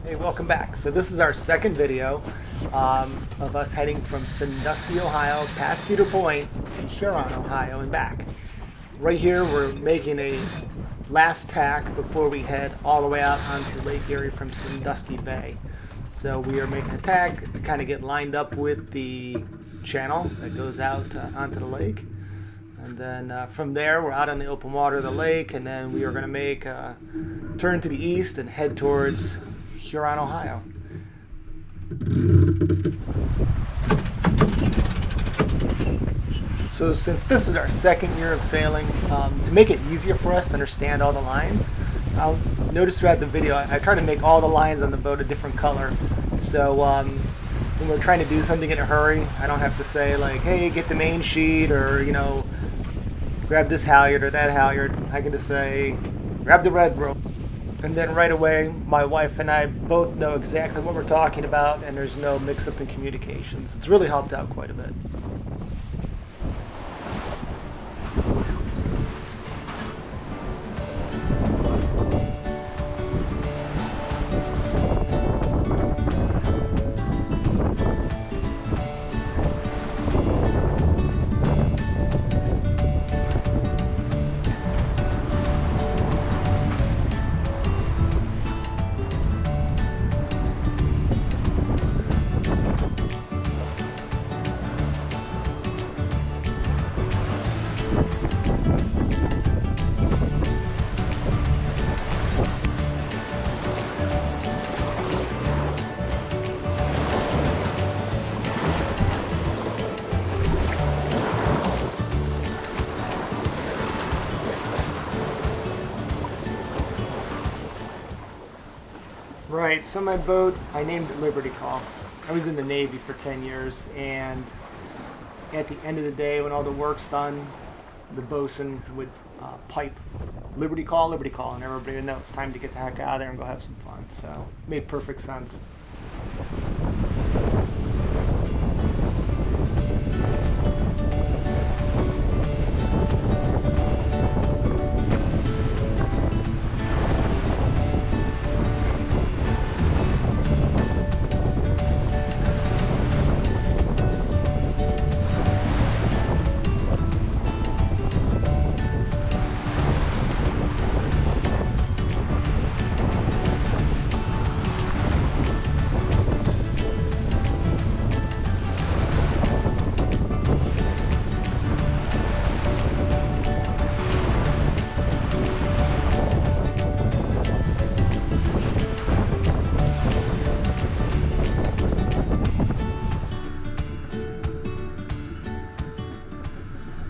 Hey, welcome back. So this is our second video of us heading from Sandusky, Ohio, past Cedar Point to Huron, Ohio, and back. Right here, we're making a last tack before we head all the way out onto Lake Erie from Sandusky Bay. So we are making a tack to kind of get lined up with the channel that goes out onto the lake. And then from there, we're out on the open water of the lake, and then we are going to make a turn to the east and head towards Huron, Ohio. So since this is our second year of sailing, to make it easier for us to understand all the lines, I'll notice throughout the video I try to make all the lines on the boat a different color. So when we're trying to do something in a hurry, I don't have to say like, hey, get the main sheet, or grab this halyard or that halyard. I can just say, grab the red rope. And then right away, my wife and I both know exactly what we're talking about, and there's no mix-up in communications. It's really helped out quite a bit. Right, so my boat, I named it Liberty Call. I was in the Navy for 10 years, and at the end of the day, when all the work's done, the bosun would pipe, Liberty Call, and everybody would know it's time to get the heck out of there and go have some fun. So it made perfect sense.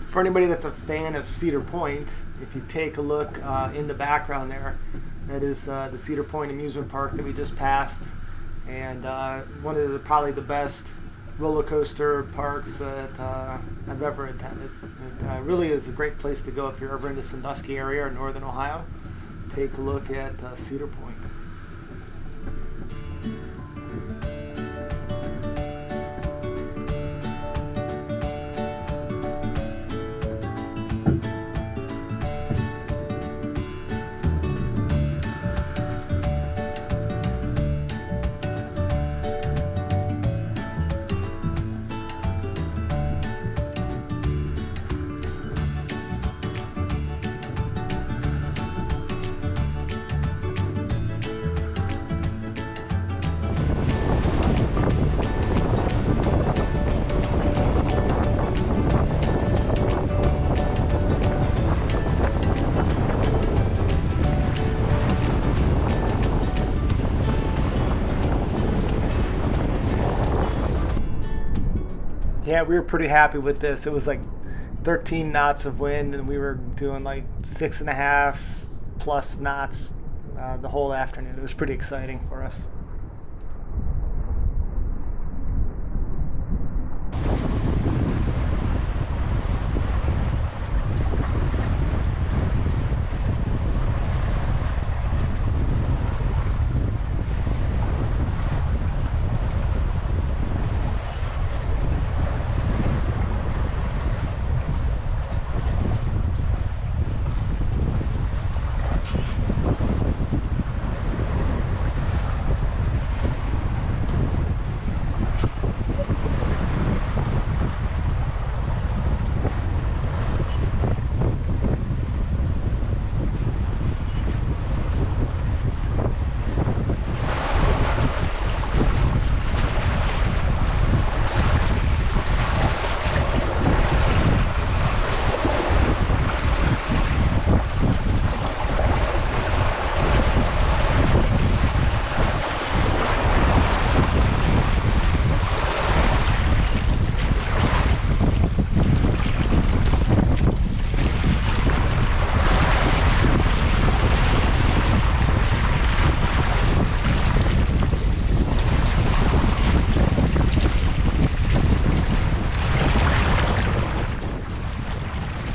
For anybody that's a fan of Cedar Point, if you take a look in the background there, that is the Cedar Point amusement park that we just passed, and one of probably the best roller coaster parks that I've ever attended. It really is a great place to go if you're ever in the Sandusky area or northern Ohio. Take a look at Cedar Point. Yeah, we were pretty happy with this. It was like 13 knots of wind, and we were doing like 6.5 plus knots the whole afternoon. It was pretty exciting for us.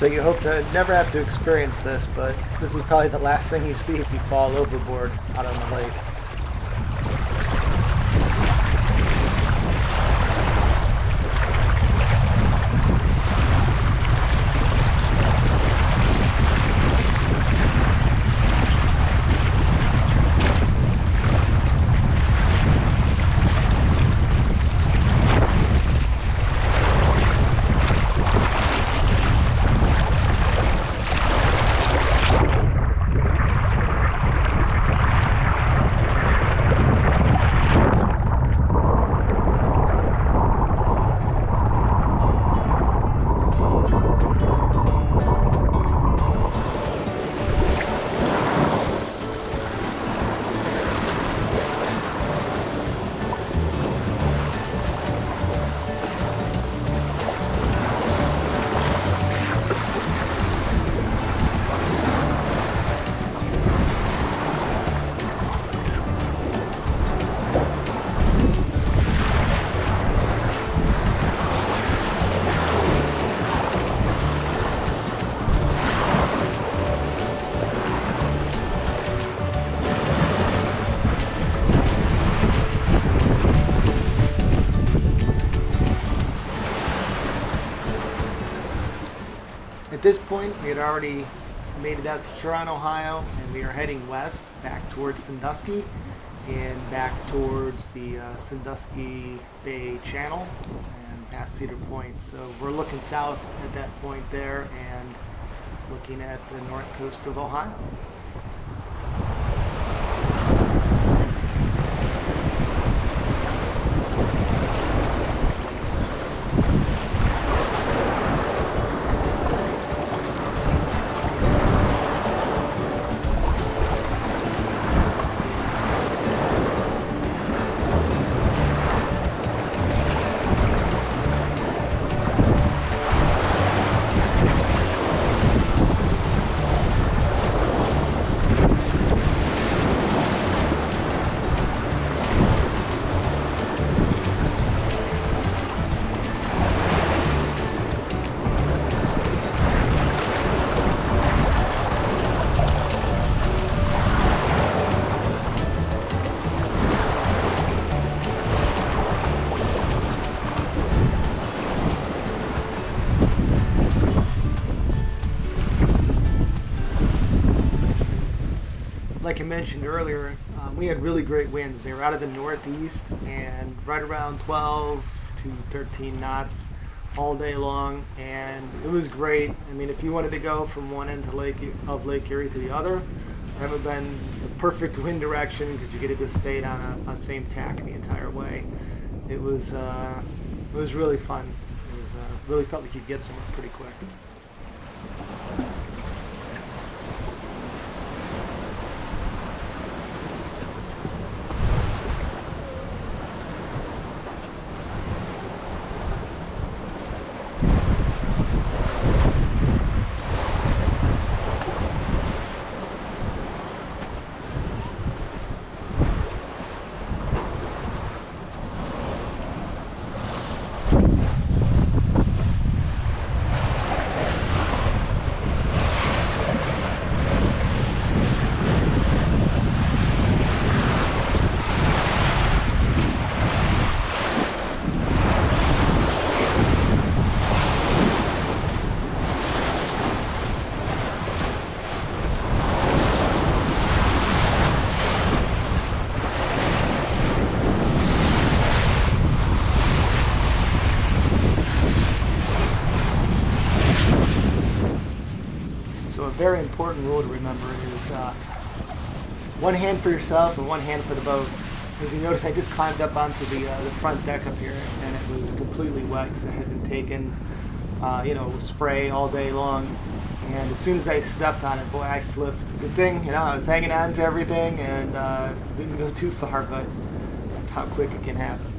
So you hope to never have to experience this, but this is probably the last thing you see if you fall overboard out on the lake. At this point, we had already made it out to Huron, Ohio, and we are heading west, back towards Sandusky, and back towards the Sandusky Bay Channel, and past Cedar Point. So we're looking south at that point there, and looking at the north coast of Ohio. Like I mentioned earlier, we had really great winds. They were out of the northeast and right around 12 to 13 knots all day long, and it was great. I mean, if you wanted to go from one end of Lake Erie to the other, that would have been the perfect wind direction because you could have just stayed on a same tack the entire way. It was really fun. It was really felt like you'd get somewhere pretty quick. So a very important rule to remember is one hand for yourself and one hand for the boat. As you notice, I just climbed up onto the front deck up here, and it was completely wet because it had been taken, spray all day long. And as soon as I stepped on it, boy, I slipped. Good thing, I was hanging on to everything and didn't go too far, but that's how quick it can happen.